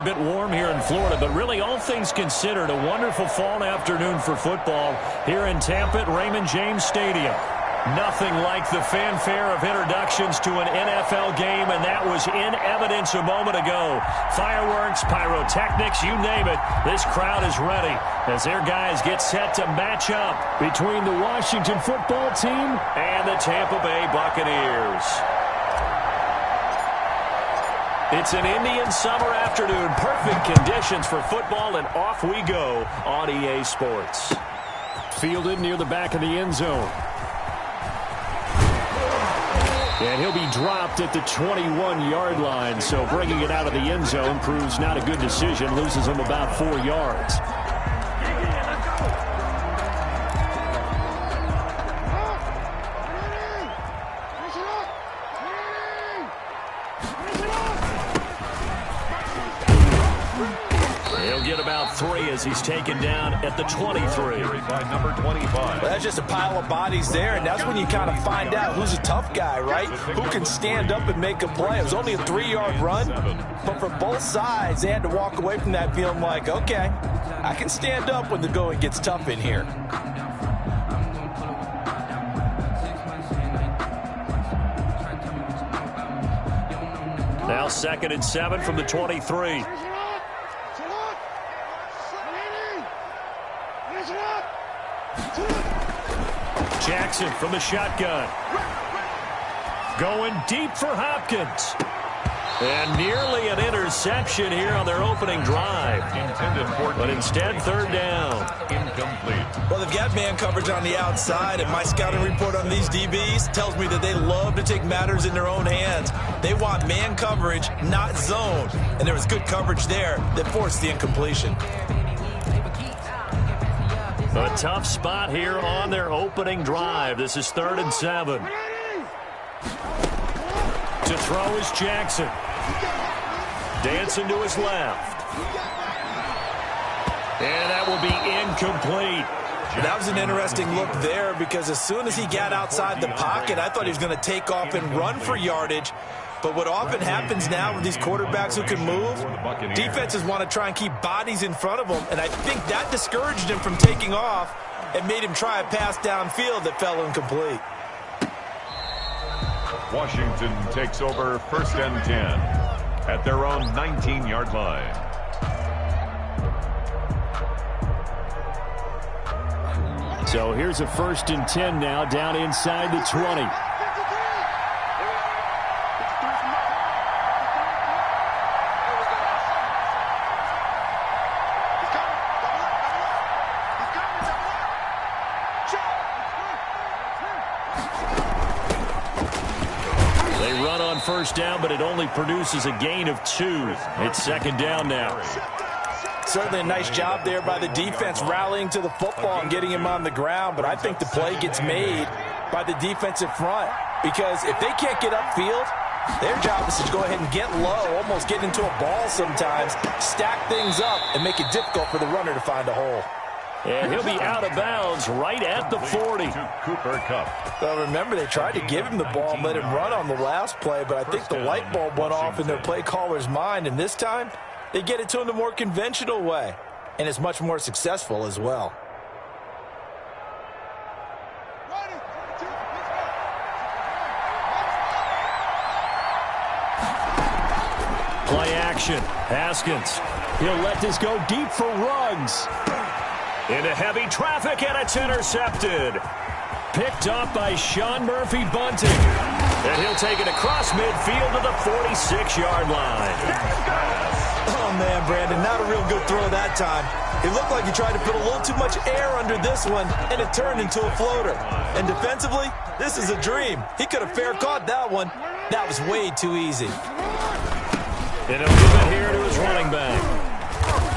A bit warm here in Florida, but really all things considered, a wonderful fall afternoon for football here in Tampa at Raymond James Stadium. Nothing like the fanfare of introductions to an NFL game, and that was in evidence a moment ago. Fireworks, pyrotechnics, you name it, this crowd is ready as their guys get set to match up between the Washington football team and the Tampa Bay Buccaneers. It's an Indian summer afternoon, perfect conditions for football, and off we go on EA Sports. Fielded near the back of the end zone. And he'll be dropped at the 21-yard line, so bringing it out of the end zone proves not a good decision, loses him about 4 yards. He'll get about 3 as he's taken down at the 23. By number 25. Well, that's just a pile of bodies there, and that's when you kind of find out who's a tough guy, right? Who can stand up and make a play. It was only a 3-yard run, but for both sides, they had to walk away from that feeling like, okay, I can stand up when the going gets tough in here. Now 2nd and 7 from the 23. Jackson from the shotgun. Going deep for Hopkins. And nearly an interception here on their opening drive. But instead, 3rd down. Incomplete. Well, they've got man coverage on the outside, and my scouting report on these DBs tells me that they love to take matters in their own hands. They want man coverage, not zone. And there was good coverage there that forced the incompletion. A tough spot here on their opening drive. This is 3rd and 7. To throw is Jackson. Dancing to his left. And that will be incomplete. That was an interesting look there because as soon as he got outside the pocket, I thought he was going to take off and run for yardage. But what often happens now with these quarterbacks who can move, defenses want to try and keep bodies in front of them, and I think that discouraged him from taking off and made him try a pass downfield that fell incomplete. Washington takes over 1st and 10 at their own 19-yard line. So here's a 1st and 10 now down inside the 20. First down, but it only produces a gain of 2. It's 2nd down now. Certainly a nice job there by the defense rallying to the football and getting him on the ground, but I think the play gets made by the defensive front because if they can't get upfield, their job is to go ahead and get low, almost get into a ball sometimes, stack things up, and make it difficult for the runner to find a hole. And he'll be out of bounds right at the 40. Cooper Kupp. Well, remember, they tried to give him the ball and let him run on the last play, but I think the light bulb went off in their play caller's mind, and this time they get it to him the more conventional way, and it's much more successful as well. Play action. Haskins. He'll let this go deep for Ruggs. Into heavy traffic, and it's intercepted. Picked up by Sean Murphy-Bunting. And he'll take it across midfield to the 46-yard line. Oh, man, Brandon, not a real good throw that time. It looked like he tried to put a little too much air under this one, and it turned into a floater. And defensively, this is a dream. He could have fair caught that one. That was way too easy. And he'll give it here to his running back.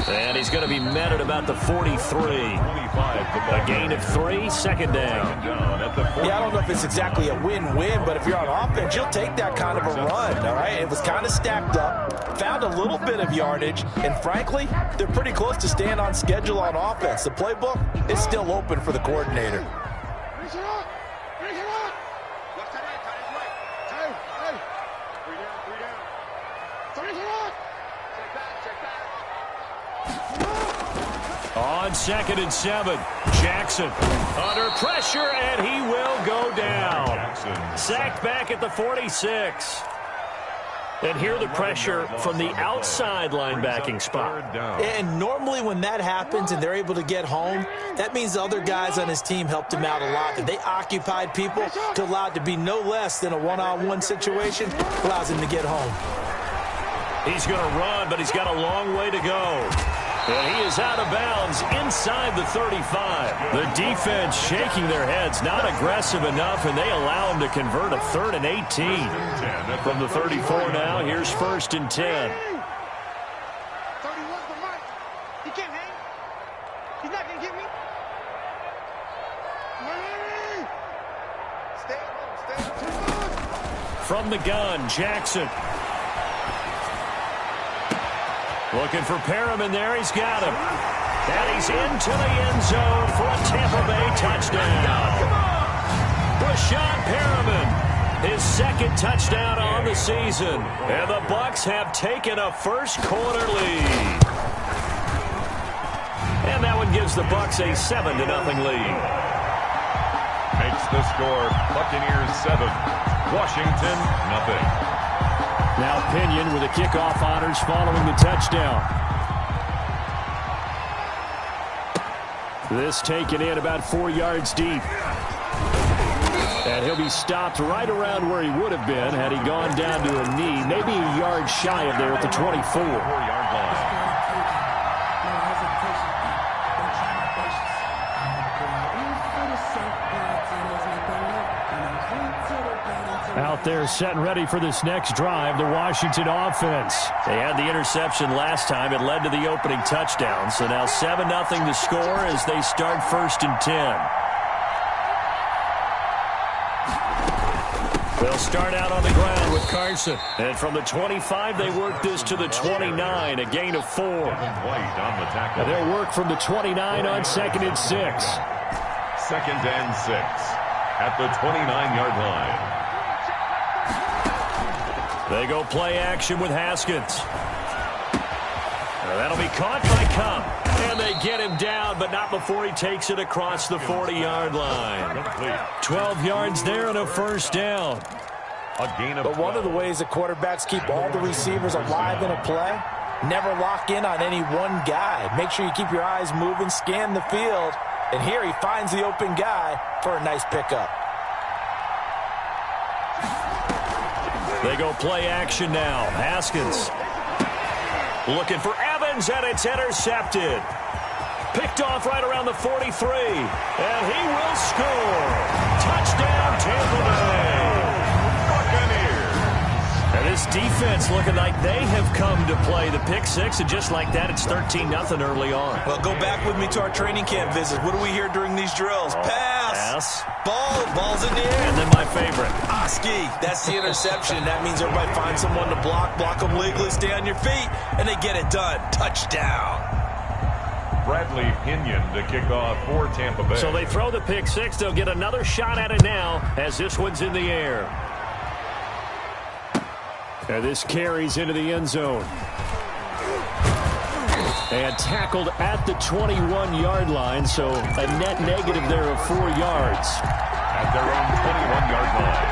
And he's going to be met at about the 43. A gain of 3, 2nd down. Yeah, I don't know if it's exactly a win-win, but if you're on offense, you'll take that kind of a run, all right? It was kind of stacked up, found a little bit of yardage, and frankly, they're pretty close to staying on schedule on offense. The playbook is still open for the coordinator. Check back. On 2nd and 7, Jackson under pressure, and he will go down. Sacked back at the 46. And here the pressure from the outside linebacking spot. And normally when that happens and they're able to get home, that means the other guys on his team helped him out a lot. That they occupied people to allow it to be no less than a one-on-one situation, allows him to get home. He's going to run, but he's got a long way to go. And he is out of bounds inside the 35. The defense shaking their heads, not aggressive enough, and they allow him to convert a 3rd and 18. From the 34 now, here's 1st and 10. 31's the mark. He can't hang. He's not going to get me. Stay. From the gun, Jackson. Looking for Perriman there. He's got him. And he's into the end zone for a Tampa Bay touchdown. Brashad Perriman, his 2nd touchdown on the season. And the Bucs have taken a first-quarter lead. And that one gives the Bucs a 7-0 lead. Makes the score Buccaneers 7, Washington 0. Now Pinion with the kickoff honors following the touchdown. This taken in about 4 yards deep. And he'll be stopped right around where he would have been had he gone down to a knee, maybe a yard shy of there at the 24. 4-yard line. Out there set and ready for this next drive, the Washington offense. They had the interception last time. It led to the opening touchdown. So now 7-0 the score as they start 1st and 10. They'll start out on the ground with Carson. And from the 25, they work this to the 29, a gain of 4. White on the tackle. Now they'll work from the 29 on 2nd and 6. 2nd and 6 at the 29-yard line. They go play action with Haskins. That'll be caught by Cup. And they get him down, but not before he takes it across the 40-yard line. 12 yards there and a 1st down. A gain of But one of the ways the quarterbacks keep all the receivers alive in a play, never lock in on any one guy. Make sure you keep your eyes moving, scan the field. And here he finds the open guy for a nice pickup. They go play action now. Haskins looking for Evans, and it's intercepted. Picked off right around the 43, and he will score. Touchdown, Tampa Bay. Buccaneers. And this defense looking like they have come to play the pick 6, and just like that, it's 13-0 early on. Well, go back with me to our training camp visits. What do we hear during these drills? Pass. Ball's in the air. And then my favorite. Oski, that's the interception. That means everybody finds someone to block them legally, stay on your feet, and they get it done. Touchdown. Bradley Pinion to kick off for Tampa Bay. So they throw the pick 6. They'll get another shot at it now as this one's in the air. And this carries into the end zone. And tackled at the 21-yard line, so a net negative there of 4 yards. At their own 21-yard line.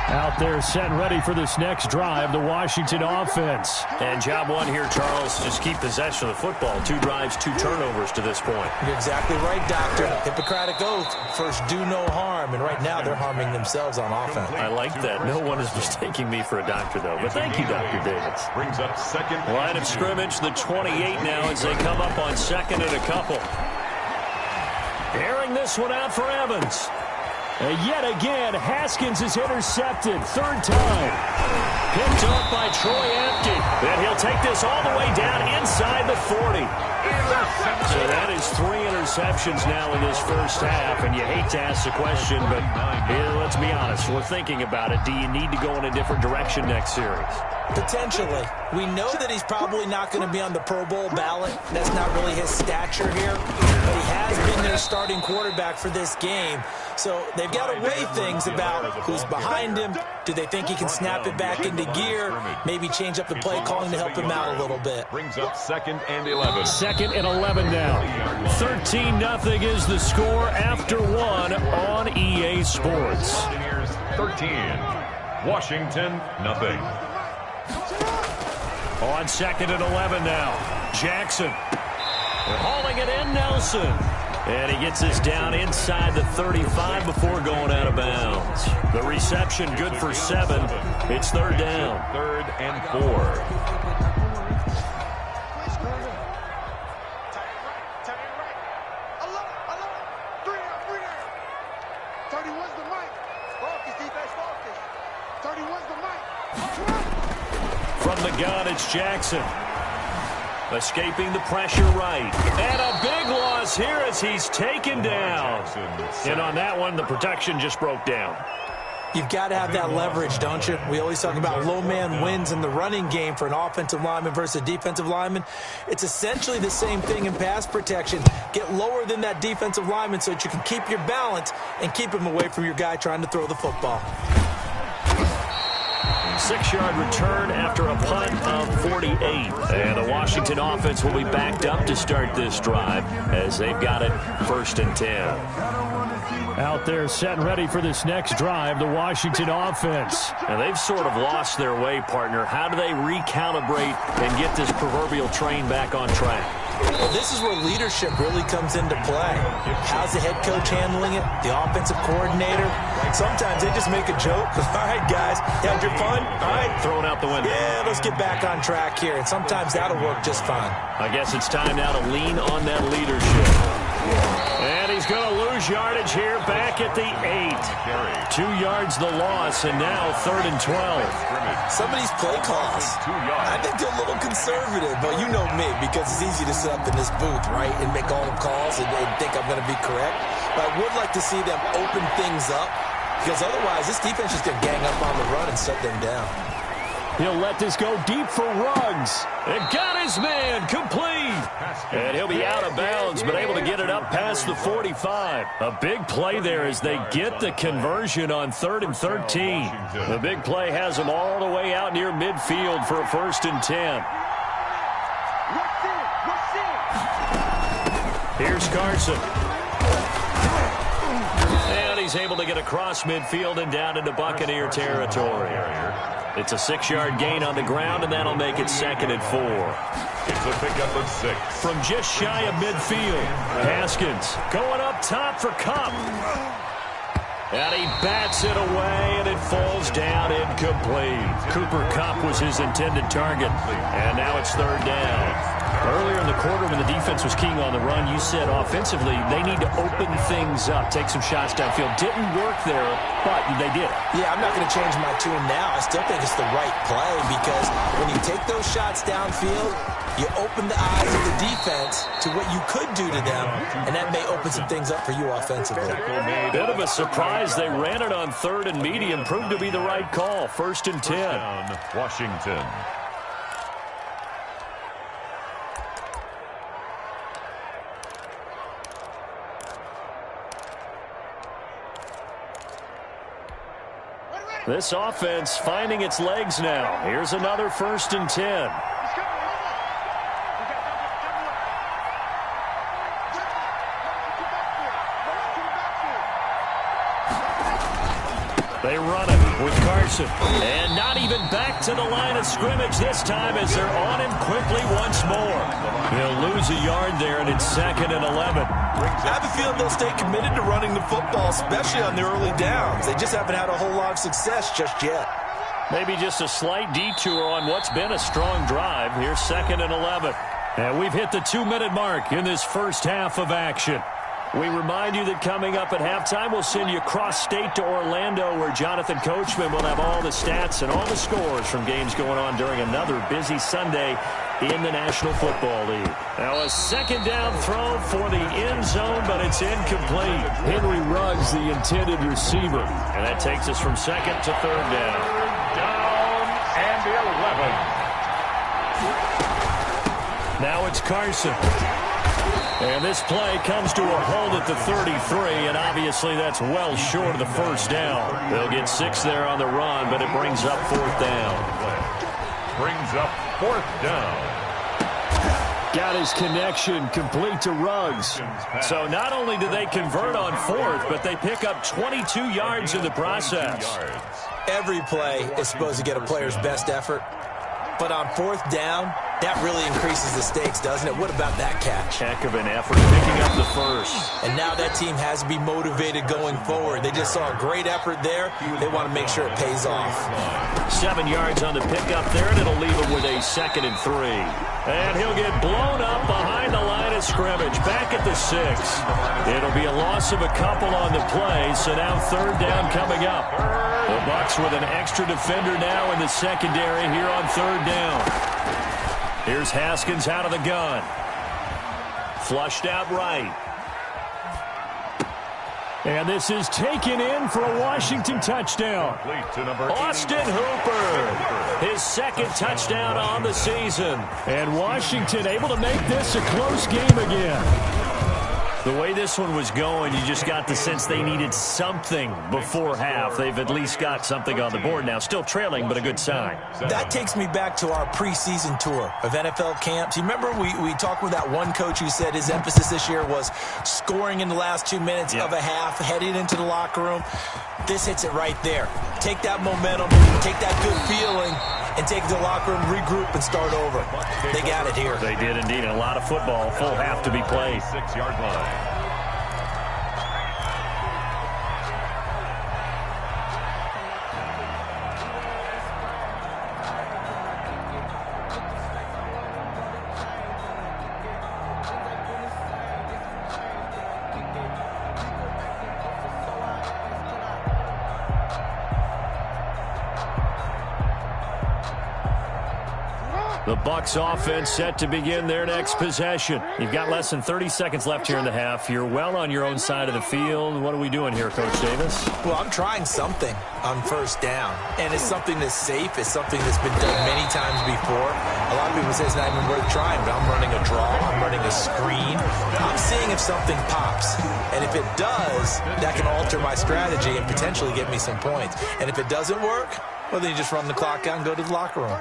Out there set and ready for this next drive, the Washington offense. And job one here, Charles, just keep possession of the football. 2 drives, 2 turnovers to this point. You're exactly right, Doctor. Hippocratic oath. First, do no harm. And right now, they're harming themselves on offense. I like that. No one is mistaking me for a doctor, though. But thank you, Dr. Davis. Brings up 2nd. Line of scrimmage, the 28 now as they come up on 2nd and a couple. Airing this one out for Evans. And yet again, Haskins is intercepted. 3rd time. Picked up by Troy Apke. And he'll take this all the way down inside the 40. So that is 3 interceptions now in this first half. And you hate to ask the question, but let's be honest. We're thinking about it. Do you need to go in a different direction next series? Potentially. We know that he's probably not going to be on the Pro Bowl ballot. That's not really his stature here. but he has been their starting quarterback for this game. So they've got to weigh things about who's behind him. Do they think he can snap it back into gear? Maybe change up the play calling to help him out a little bit. Brings up 2nd and 11. 2nd and 11 now. 13-0 is the score after 1 on EA Sports. 13. Washington, nothing. On 2nd and 11 now. Jackson. Hauling it in, Nelson. And he gets this down inside the 35 before going out of bounds. The reception good for 7. It's 3rd down. 3rd and 4. From the gun, it's Jackson. Escaping the pressure right. And a big loss here as he's taken down. And on that one, the protection just broke down. You've got to have that leverage, don't you? We always talk about low man wins in the running game for an offensive lineman versus a defensive lineman. It's essentially the same thing in pass protection. Get lower than that defensive lineman so that you can keep your balance and keep him away from your guy trying to throw the football. 6-yard return after a punt of 48. And the Washington offense will be backed up to start this drive as they've got it 1st and 10. Out there set and ready for this next drive, the Washington offense. And they've sort of lost their way, partner. How do they recalibrate and get this proverbial train back on track? Well, this is where leadership really comes into play. How's the head coach handling it? The offensive coordinator? Sometimes they just make a joke. All right, guys, had your fun? All right. Thrown out the window. Yeah, let's get back on track here. And sometimes that'll work just fine. I guess it's time now to lean on that leadership. And he's going to lose yardage here back at the 8. 2 yards the loss, and now 3rd and 12. Some of these play calls, I think they're a little conservative, but you know me, because it's easy to sit up in this booth, right, and make all the calls and think I'm going to be correct. But I would like to see them open things up, because otherwise this defense is going to gang up on the run and shut them down. He'll let this go deep for Ruggs. And got his man complete. And he'll be out of bounds, but able to get it up past the 45. A big play there as they get the conversion on 3rd and 13. The big play has them all the way out near midfield for a 1st and 10. Here's Carson. And he's able to get across midfield and down into Buccaneer territory. It's a 6-yard gain on the ground, and that'll make it 2nd and 4. It's a pickup of 6. From just shy of midfield, Haskins going up top for Kupp. And he bats it away, and it falls down incomplete. Cooper Kupp was his intended target, and now it's 3rd down. Earlier in the quarter when the defense was keying on the run, you said offensively they need to open things up, take some shots downfield. Didn't work there, but they did. Yeah, I'm not going to change my tune now. I still think it's the right play because when you take those shots downfield, you open the eyes of the defense to what you could do to them, and that may open some things up for you offensively. Bit of a surprise. They ran it on 3rd and medium. Proved to be the right call. 1st and 10. Washington. This offense finding its legs now. Here's another 1st and 10. They run it with Carson. And not even back to the line of scrimmage this time as they're on him quickly once more. They'll lose a yard there, and it's 2nd and 11. I have a feeling they'll stay committed to running the football, especially on the early downs. They just haven't had a whole lot of success just yet. Maybe just a slight detour on what's been a strong drive. Here's 2nd and 11. And we've hit the 2-minute mark in this first half of action. We remind you that coming up at halftime, we'll send you cross-state to Orlando, where Jonathan Coachman will have all the stats and all the scores from games going on during another busy Sunday in the National Football League. Now a 2nd down throw for the end zone, but it's incomplete. Henry Ruggs, the intended receiver. And that takes us from 2nd to 3rd down. Down and 11. Now it's Carson. And this play comes to a hold at the 33, and obviously that's well short of the first down. They'll get 6 there on the run, but it brings up 4th down. Brings up 4th down. Got his connection complete to Ruggs. So not only do they convert on 4th, but they pick up 22 yards in the process. Every play is supposed to get a player's best effort. But on 4th down, that really increases the stakes, doesn't it? What about that catch? Heck of an effort picking up the first. And now that team has to be motivated going forward. They just saw a great effort there. They want to make sure it pays off. 7 yards on the pickup there, and it'll leave him with a 2nd and 3. And he'll get blown up behind the line of scrimmage, back at the 6. It'll be a loss of a couple on the play, so now 3rd down coming up. The Bucs with an extra defender now in the secondary here on 3rd down. Here's Haskins out of the gun. Flushed out right. And this is taken in for a Washington touchdown. Austin Hooper, his 2nd touchdown on the season. And Washington able to make this a close game again. The way this one was going, you just got the sense they needed something before half. They've at least got something on the board now. Still trailing, but a good sign. That takes me back to our preseason tour of NFL camps. You remember we talked with that one coach who said his emphasis this year was scoring in the last 2 minutes of a half, heading into the locker room. This hits it right there. Take that momentum, take that good feeling, and take it to the locker room, regroup, and start over. They got it here. They did indeed, and a lot of football, full half to be played. 6-yard line. The Bucs offense set to begin their next possession. You've got less than 30 seconds left here in the half. You're well on your own side of the field. What are we doing here, Coach Davis? Well, I'm trying something on 1st down, and it's something that's safe. It's something that's been done many times before. A lot of people say it's not even worth trying, but I'm running a draw. I'm running a screen. I'm seeing if something pops, and if it does, that can alter my strategy and potentially get me some points. And if it doesn't work, well, then you just run the clock out and go to the locker room.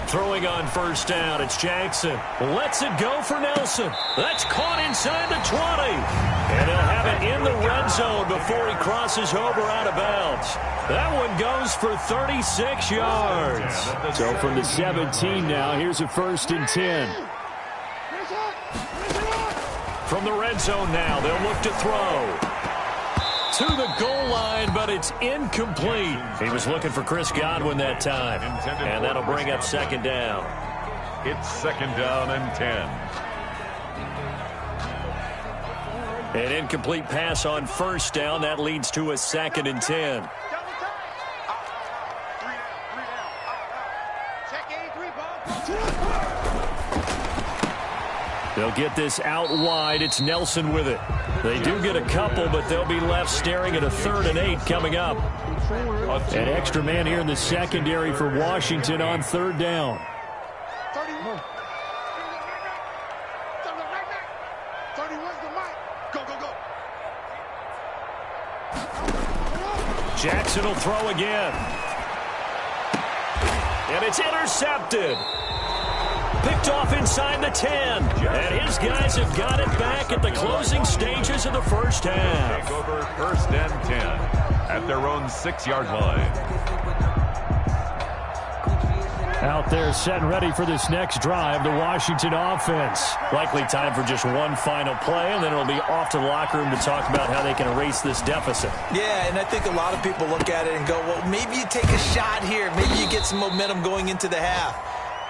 Throwing on 1st down, it's Jackson. Lets it go for Nelson. That's caught inside the 20. And he'll have it in the red zone before he crosses over out of bounds. That one goes for 36 yards. So from the 17 now, here's a 1st and 10. From the red zone now, they'll look to throw. To the goal line, but it's incomplete. He was looking for Chris Godwin that time. And that'll bring up 2nd down. It's 2nd down and 10. An incomplete pass on 1st down. That leads to a 2nd and 10. They'll get this out wide. It's Nelson with it. They do get a couple, but they'll be left staring at a 3rd and 8 coming up. An extra man here in the secondary for Washington on 3rd down. Jackson will throw again. And it's intercepted. Picked off inside the 10. And his guys have got it back at the closing stages of the first half. Take over 1st and 10 at their own 6-yard line. Out there set and ready for this next drive, the Washington offense. Likely time for just one final play, and then it'll be off to the locker room to talk about how they can erase this deficit. Yeah, and I think a lot of people look at it and go, well, maybe you take a shot here. Maybe you get some momentum going into the half.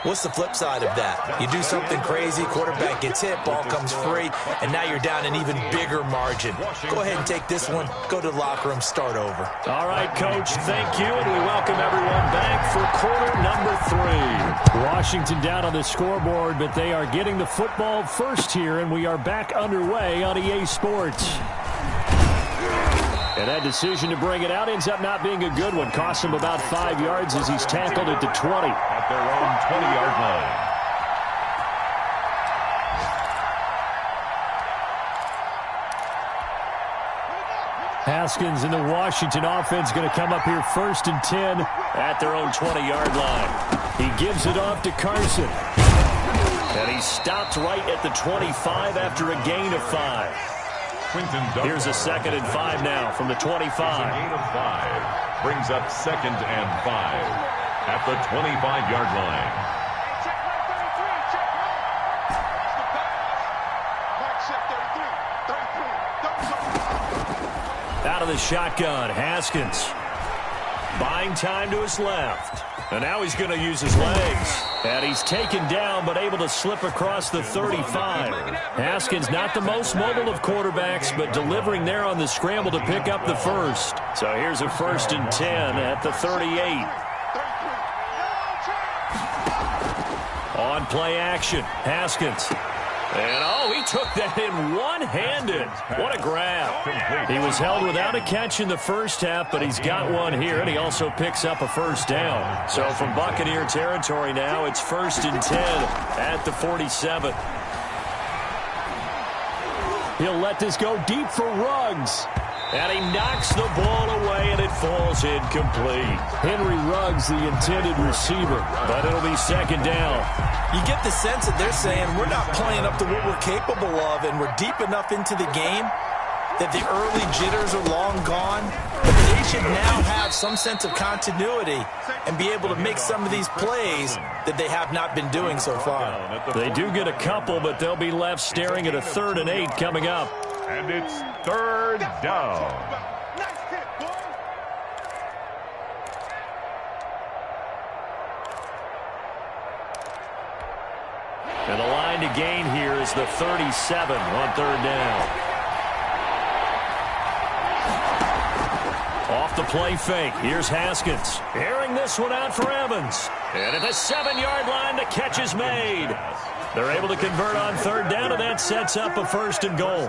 What's the flip side of that? You do something crazy, quarterback gets hit, ball comes free, and now you're down an even bigger margin. Go ahead and take this one, go to the locker room, start over. All right, Coach, thank you, and we welcome everyone back for quarter number 3. Washington down on the scoreboard, but they are getting the football first here, and we are back underway on EA Sports. And that decision to bring it out ends up not being a good one. Costs him about 5 yards as he's tackled at the 20. at their own 20-yard line. Haskins in the Washington offense going to come up here 1st and 10 at their own 20-yard line. He gives it off to Carson. And he stopped right at the 25 after a gain of 5. Here's a 2nd and 5 now from the 25. A gain of 5 brings up 2nd and 5 at the 25-yard line. Out of the shotgun, Haskins. Buying time to his left. And now he's going to use his legs. And he's taken down, but able to slip across the 35. Haskins not the most mobile of quarterbacks, but delivering there on the scramble to pick up the first. So here's a 1st and 10 at the 38. On play action, Haskins. And, oh, he took that in one-handed. What a grab. He was held without a catch in the first half, but he's got one here, and he also picks up a first down. So from Buccaneer territory now, it's 1st and 10 at the 47. He'll let this go deep for Ruggs. And he knocks the ball away, and it falls incomplete. Henry Ruggs, the intended receiver. But it'll be 2nd down. You get the sense that they're saying we're not playing up to what we're capable of, and we're deep enough into the game that the early jitters are long gone. They should now have some sense of continuity and be able to make some of these plays that they have not been doing so far. They do get a couple, but they'll be left staring at a 3rd and 8 coming up. And it's 3rd down. And the line to gain here is the 37 on 3rd down. Off the play fake. Here's Haskins. Airing this one out for Evans. And at the 7-yard line, the catch is made. They're able to convert on 3rd down, and that sets up a 1st and goal.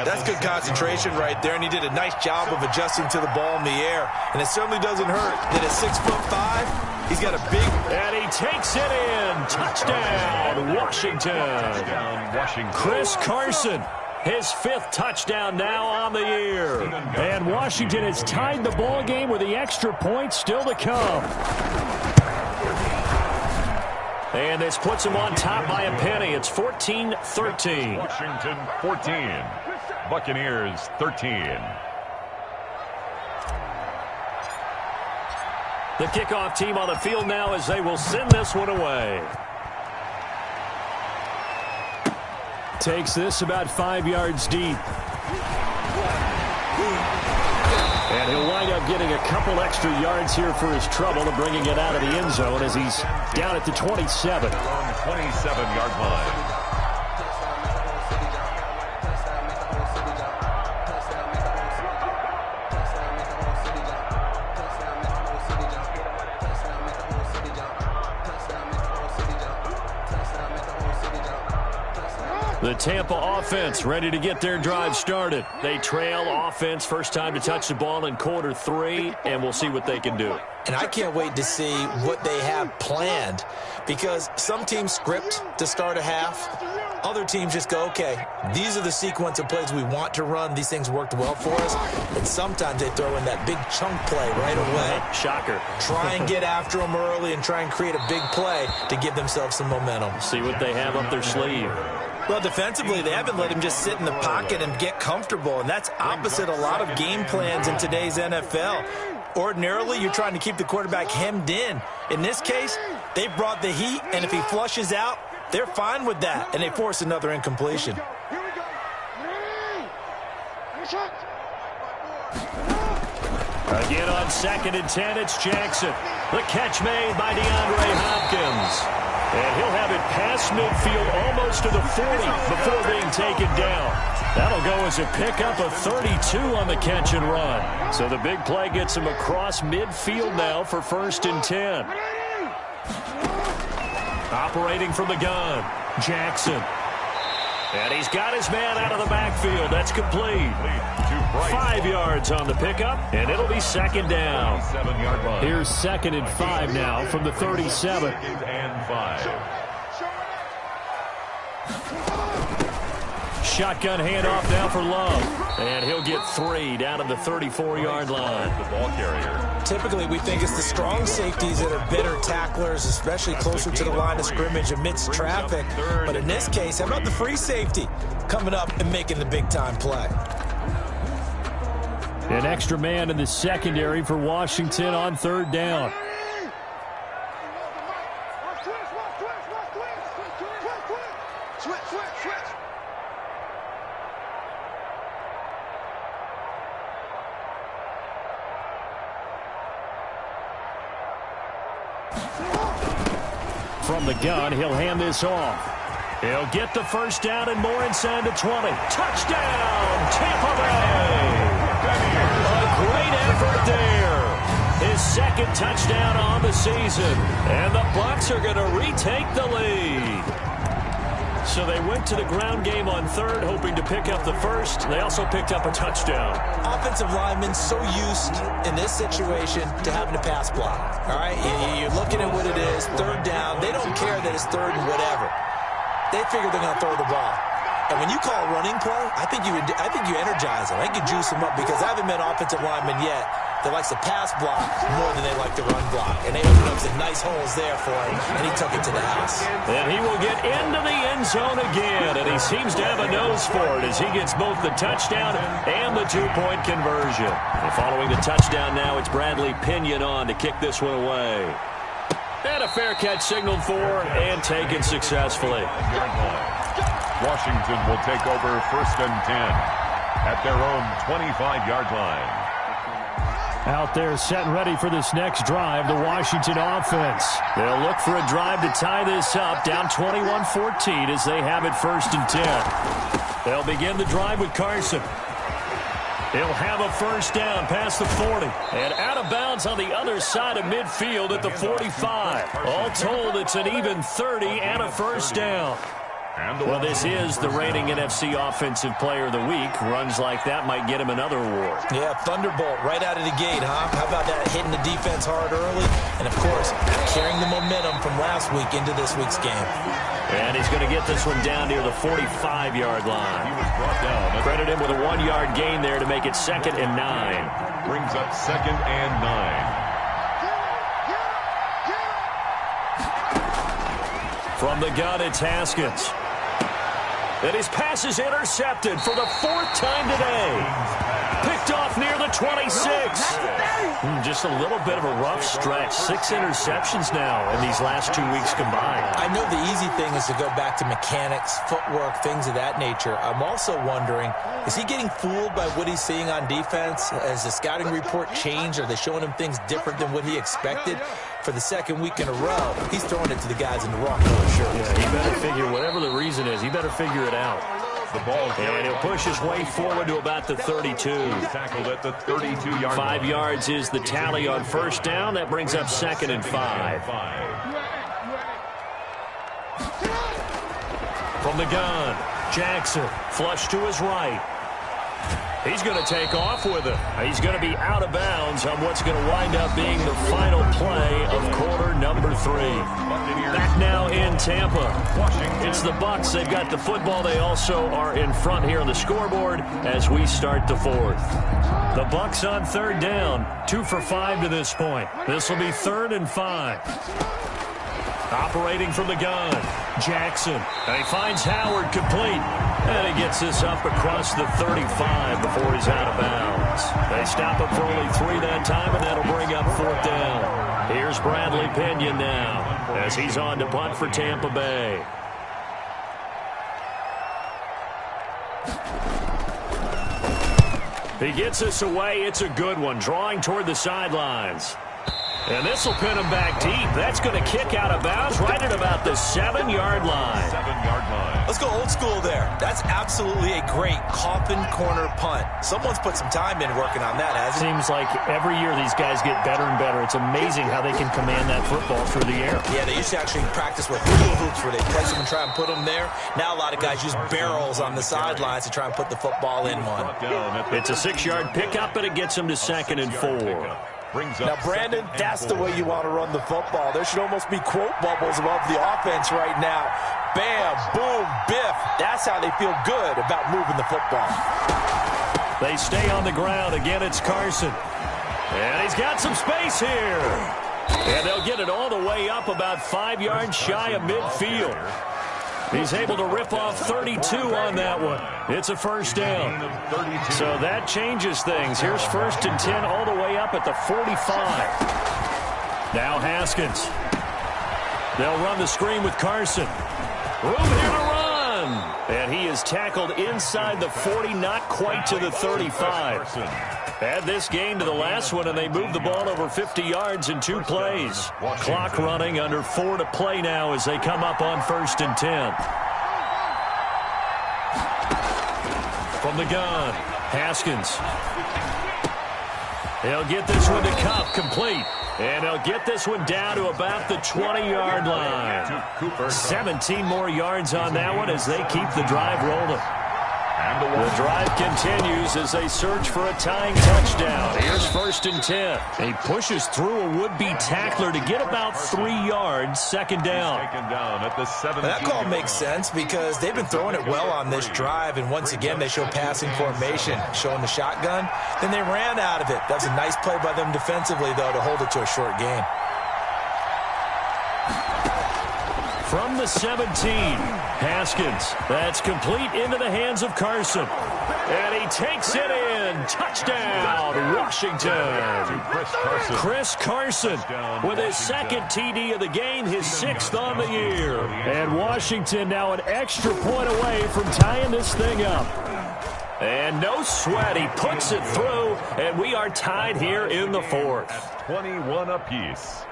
That's good concentration right there, and he did a nice job of adjusting to the ball in the air. And it certainly doesn't hurt that at 6'5", he's got a big... And he takes it in. Touchdown, Washington. Chris Carson, his 5th touchdown now on the year. And Washington has tied the ball game with the extra point still to come. And this puts him on top by a penny. It's 14-13. Washington 14. Buccaneers 13. The kickoff team on the field now as they will send this one away. Takes this about 5 yards deep. And he'll wind up getting a couple extra yards here for his trouble and bringing it out of the end zone as he's down at the 27. 27-yard line. The Tampa offense ready to get their drive started. They trail offense, first time to touch the ball in quarter 3, and we'll see what they can do. And I can't wait to see what they have planned, because some teams script to start a half. Other teams just go, okay, these are the sequence of plays we want to run. These things worked well for us. And sometimes they throw in that big chunk play right away. Shocker. Try and get after them early and try and create a big play to give themselves some momentum. See what they have up their sleeve. Well, defensively, they haven't let him just sit in the pocket and get comfortable, and that's opposite a lot of game plans in today's NFL. Ordinarily, you're trying to keep the quarterback hemmed in. In this case, they brought the heat, and if he flushes out, they're fine with that, and they force another incompletion. Again on 2nd and 10, it's Jackson. The catch made by DeAndre Hopkins. And he'll have it past midfield almost to the 40 before being taken down. That'll go as a pickup of 32 on the catch and run. So the big play gets him across midfield now for 1st and 10. Operating from the gun, Jackson. And he's got his man out of the backfield. That's complete. 5 yards on the pickup, and it'll be second down. Here's 2nd and 5 now from the 37. Shotgun handoff now for Love. And he'll get 3 down to the 34-yard line. The ball carrier. Typically, we think it's the strong safeties that are better tacklers, especially closer to the line of scrimmage amidst traffic. But in this case, how about the free safety coming up and making the big-time play? An extra man in the secondary for Washington on 3rd down. From the gun, he'll hand this off. He'll get the first down and more inside the 20. Touchdown, Tampa Bay! A great effort there. His 2nd touchdown on the season. And the Bucs are going to retake the lead. So they went to the ground game on 3rd, hoping to pick up the first. They also picked up a touchdown. Offensive linemen so used in this situation to having to pass block. All right, you're looking at what it is, 3rd down. They don't care that it's 3rd and whatever. They figure they're going to throw the ball. And when you call a running play, I think you energize them. I think you juice them up because I haven't met offensive linemen yet that likes to pass block more than they like to run block. And they opened up some nice holes there for him, and he took it to the house. And he will get into the end zone again, and he seems to have a nose for it as he gets both the touchdown and the 2-point conversion. And following the touchdown now, it's Bradley Pinion on to kick this one away. And a fair catch signaled for and taken successfully. Washington will take over 1st and 10 at their own 25-yard line. Out there set and ready for this next drive, the Washington offense. They'll look for a drive to tie this up, down 21-14 as they have it 1st and 10. They'll begin the drive with Carson. He'll have a first down past the 40. And out of bounds on the other side of midfield at the 45. All told, it's an even 30 and a first down. Well, this is the reigning NFC Offensive Player of the Week. Runs like that might get him another award. Yeah, thunderbolt right out of the gate, huh? How about that, hitting the defense hard early? And, of course, carrying the momentum from last week into this week's game. And he's going to get this one down near the 45-yard line. He was brought down. Credit him with a 1-yard gain there to make it 2nd and 9. Brings up 2nd and 9. From the gun, it's Haskins. And his pass is intercepted for the 4th time today. Picked off near the 26. Just a little bit of a rough stretch. 6 interceptions now in these last 2 weeks combined. I know the easy thing is to go back to mechanics, footwork, things of that nature. I'm also wondering, is he getting fooled by what he's seeing on defense? Has the scouting report changed? Are they showing him things different than what he expected? For the 2nd week in a row, he's throwing it to the guys in the wrong color shirts. Yeah, he better figure, whatever the reason is, he better figure it out. The ball, and he'll push his way forward to about the 32. Tackled at the 32-yard 5 yards is the tally on first down. That brings up 2nd and 5. From the gun, Jackson, flush to his right. He's going to take off with it. He's going to be out of bounds on what's going to wind up being the final play of quarter number 3. Back now in Tampa. It's the Bucs. They've got the football. They also are in front here on the scoreboard as we start the 4th. The Bucs on 3rd down. 2 for 5 to this point. This will be 3rd and 5. Operating from the gun, Jackson. And he finds Howard complete. And he gets this up across the 35 before he's out of bounds. They stop him for only 3 that time, and that'll bring up 4th down. Here's Bradley Pinion now as he's on to punt for Tampa Bay. He gets us away. It's a good one, drawing toward the sidelines. And this will pin him back deep. That's going to kick out of bounds right at about the 7-yard line. 7-yard line. Let's go old school there. That's absolutely a great coffin corner punt. Someone's put some time in working on that, hasn't it? Seems like every year these guys get better and better. It's amazing how they can command that football through the air. Yeah, they used to actually practice with hula hoops where they place them and try and put them there. Now a lot of guys use barrels on the sidelines to try and put the football in one. It's a 6-yard pickup, and it gets them to 2nd and 4. Now, Brandon, that's the way you want to run the football. There should almost be quote bubbles above the offense right now. Bam, boom, biff. That's how they feel good about moving the football. They stay on the ground. Again, it's Carson. And he's got some space here. And they'll get it all the way up about 5 yards shy of midfield. He's able to rip off 32 on that one. It's a first down. So that changes things. Here's 1st and 10 all the way up at the 45. Now Haskins. They'll run the screen with Carson. Room here to run. And he is tackled inside the 40, not quite to the 35. Add this game to the last one, and they move the ball over 50 yards in 2 plays. Clock running, under 4 to play now as they come up on 1st and 10. From the gun, Haskins. He'll get this one to Cup, complete. And he'll get this one down to about the 20-yard line. 17 more yards on that one as they keep the drive rolling. The drive continues as they search for a tying touchdown. Here's 1st and 10. He pushes through a would-be tackler to get about 3 yards, 2nd down. That call makes sense because they've been throwing it well on this drive, and once again they show passing formation, showing the shotgun. Then they ran out of it. That was a nice play by them defensively, though, to hold it to a short gain. From the 17, Haskins. That's complete into the hands of Carson. And he takes it in. Touchdown, Washington. Chris Carson with his 2nd TD of the game, his 6th on the year. And Washington now an extra point away from tying this thing up. And no sweat, he puts it through, and we are tied here in the 4th. 21 apiece.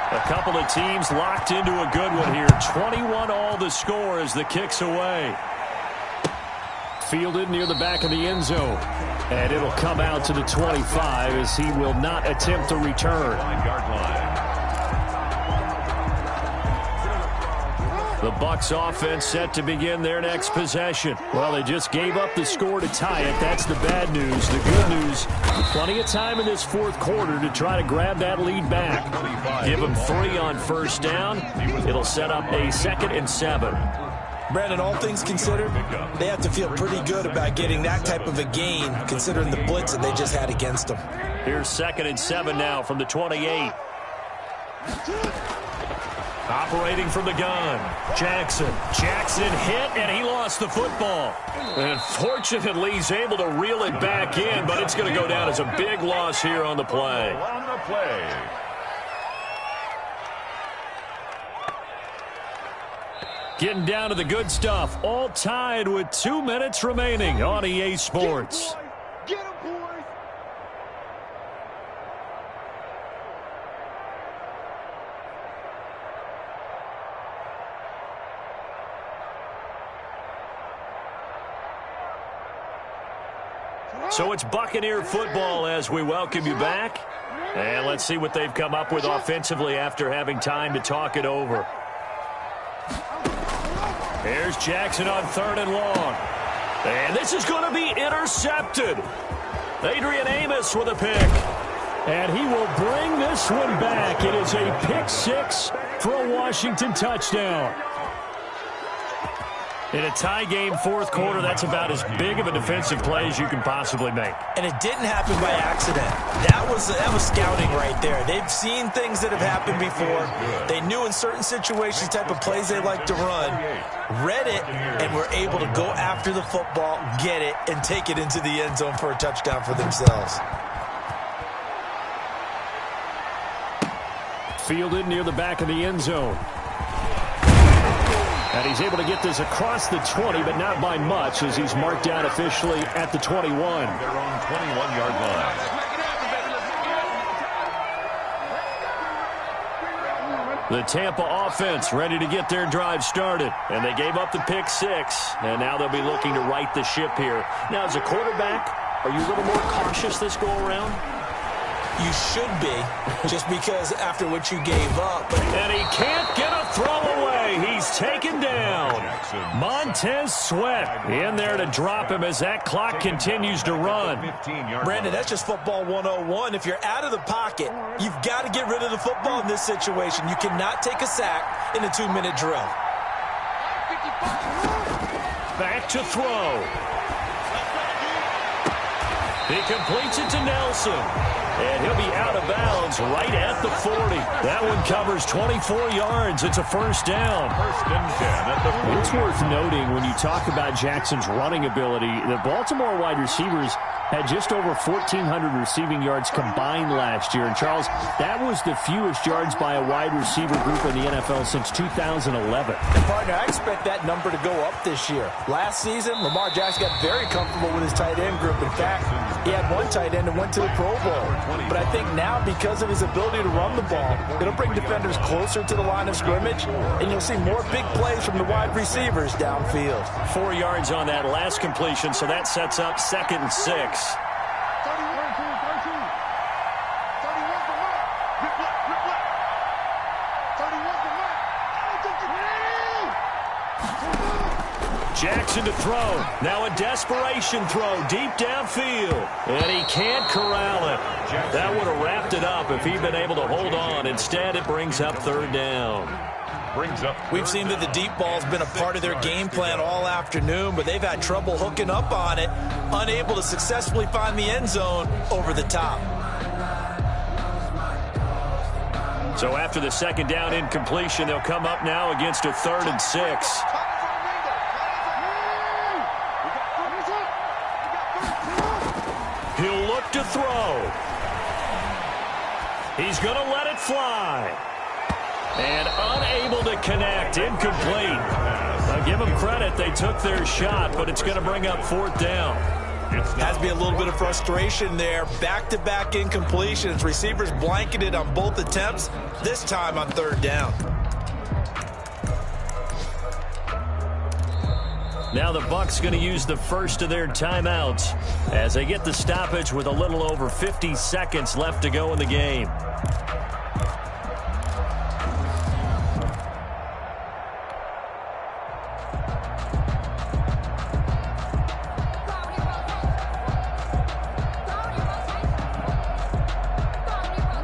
A couple of teams locked into a good one here. 21 all the score as the kick's away. Fielded near the back of the end zone. And it'll come out to the 25 as he will not attempt to return. 9-yard line. The Bucs offense set to begin their next possession. Well, they just gave up the score to tie it. That's the bad news. The good news, plenty of time in this 4th quarter to try to grab that lead back. Give them 3 on 1st down. It'll set up a 2nd and 7. Brandon, all things considered, they have to feel pretty good about getting that type of a gain, considering the blitz that they just had against them. Here's 2nd and 7 now from the 28. Operating from the gun, Jackson. Jackson hit, and he lost the football. And fortunately, he's able to reel it back in, but it's going to go down as a big loss here on the play. On the play. Getting down to the good stuff. All tied with 2 minutes remaining on EA Sports. Get him, boys! So it's Buccaneer football as we welcome you back. And let's see what they've come up with offensively after having time to talk it over. Here's Jackson on 3rd and long. And this is going to be intercepted. Adrian Amos with a pick. And he will bring this one back. It is a pick 6 for a Washington touchdown. In a tie game, 4th quarter, that's about as big of a defensive play as you can possibly make. And it didn't happen by accident. That was scouting right there. They've seen things that have happened before. They knew in certain situations type of plays they like to run, read it, and were able to go after the football, get it, and take it into the end zone for a touchdown for themselves. Fielded near the back of the end zone. And he's able to get this across the 20, but not by much, as he's marked down officially at the 21. Their own 21-yard line. The Tampa offense ready to get their drive started. And they gave up the pick six. And now they'll be looking to right the ship here. Now, as a quarterback, are you a little more cautious this go-around? You should be, just because after what you gave up. And he can't get a throw away. He's taken down. Montez Sweat in there to drop him as that clock continues to run. Brandon, that's just football 101. If you're out of the pocket, you've got to get rid of the football in this situation. You cannot take a sack in a 2-minute drill. Back to throw. He completes it to Nelson. And he'll be out of bounds right at the 40. That one covers 24 yards. It's a first down. First and 10 at the 40. It's worth noting when you talk about Jackson's running ability, the Baltimore wide receivers had just over 1,400 receiving yards combined last year. And, Charles, that was the fewest yards by a wide receiver group in the NFL since 2011. And, partner, I expect that number to go up this year. Last season, Lamar Jackson got very comfortable with his tight end group. In fact, he had one tight end that went to the Pro Bowl. But I think now, because of his ability to run the ball, it'll bring defenders closer to the line of scrimmage, and you'll see more big plays from the wide receivers downfield. 4 yards on that last completion, so that sets up 2nd and 6. Jackson to throw. Now a desperation throw deep downfield. And he can't corral it. That would have wrapped it up if he'd been able to hold on. Instead, it brings up 3rd down. We've seen that the deep ball's been a part of their game plan all afternoon, but they've had trouble hooking up on it, unable to successfully find the end zone over the top. So after the 2nd down incompletion, they'll come up now against a 3rd and 6. He'll look to throw. He's going to let it fly. And unable to connect. Incomplete. Now give them credit. They took their shot, but it's going to bring up 4th down. Has to be a little bit of frustration there. Back-to-back incompletions. Receivers blanketed on both attempts, this time on 3rd down. Now the Bucs going to use the first of their timeouts as they get the stoppage with a little over 50 seconds left to go in the game.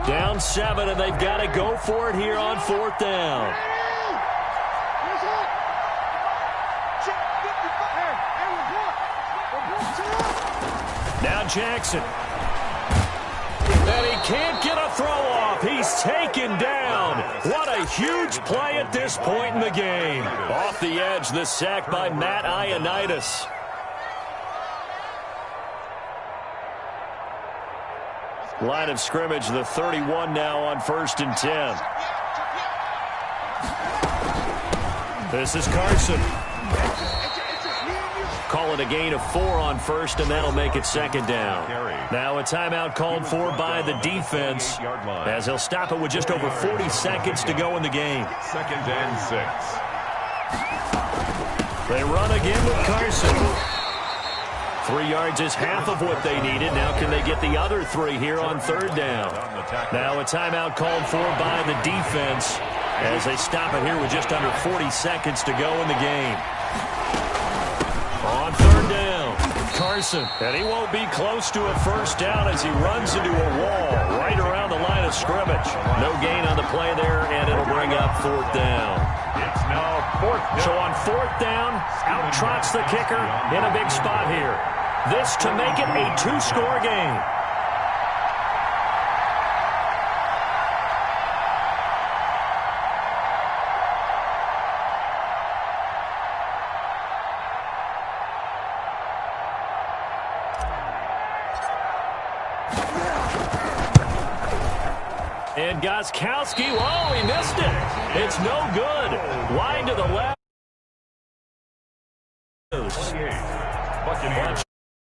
Down 7, and they've got to go for it here on 4th down. Now Jackson. And he can't get a throw off. He's taken down. What a huge play at this point in the game. Off the edge, the sack by Matt Ioannidis. Line of scrimmage, the 31 now on 1st and 10. This is Carson. Call it a gain of 4 on 1st, and that'll make it 2nd down. Now a timeout called for by the defense as they'll stop it with just over 40 seconds to go in the game. 2nd and 6. They run again with Carson. 3 yards is half of what they needed. Now can they get the other 3 here on 3rd down? Now a timeout called for by the defense as they stop it here with just under 40 seconds to go in the game. On 3rd down, Carson. And he won't be close to a 1st down as he runs into a wall right around the line of scrimmage. No gain on the play there, and it'll bring up 4th down. It's now 4th down. So on 4th down, out trots the kicker in a big spot here. This to make it a 2-score game. And Gostkowski, oh, he missed it. It's no good. Wide to the left. 28, Buccaneers.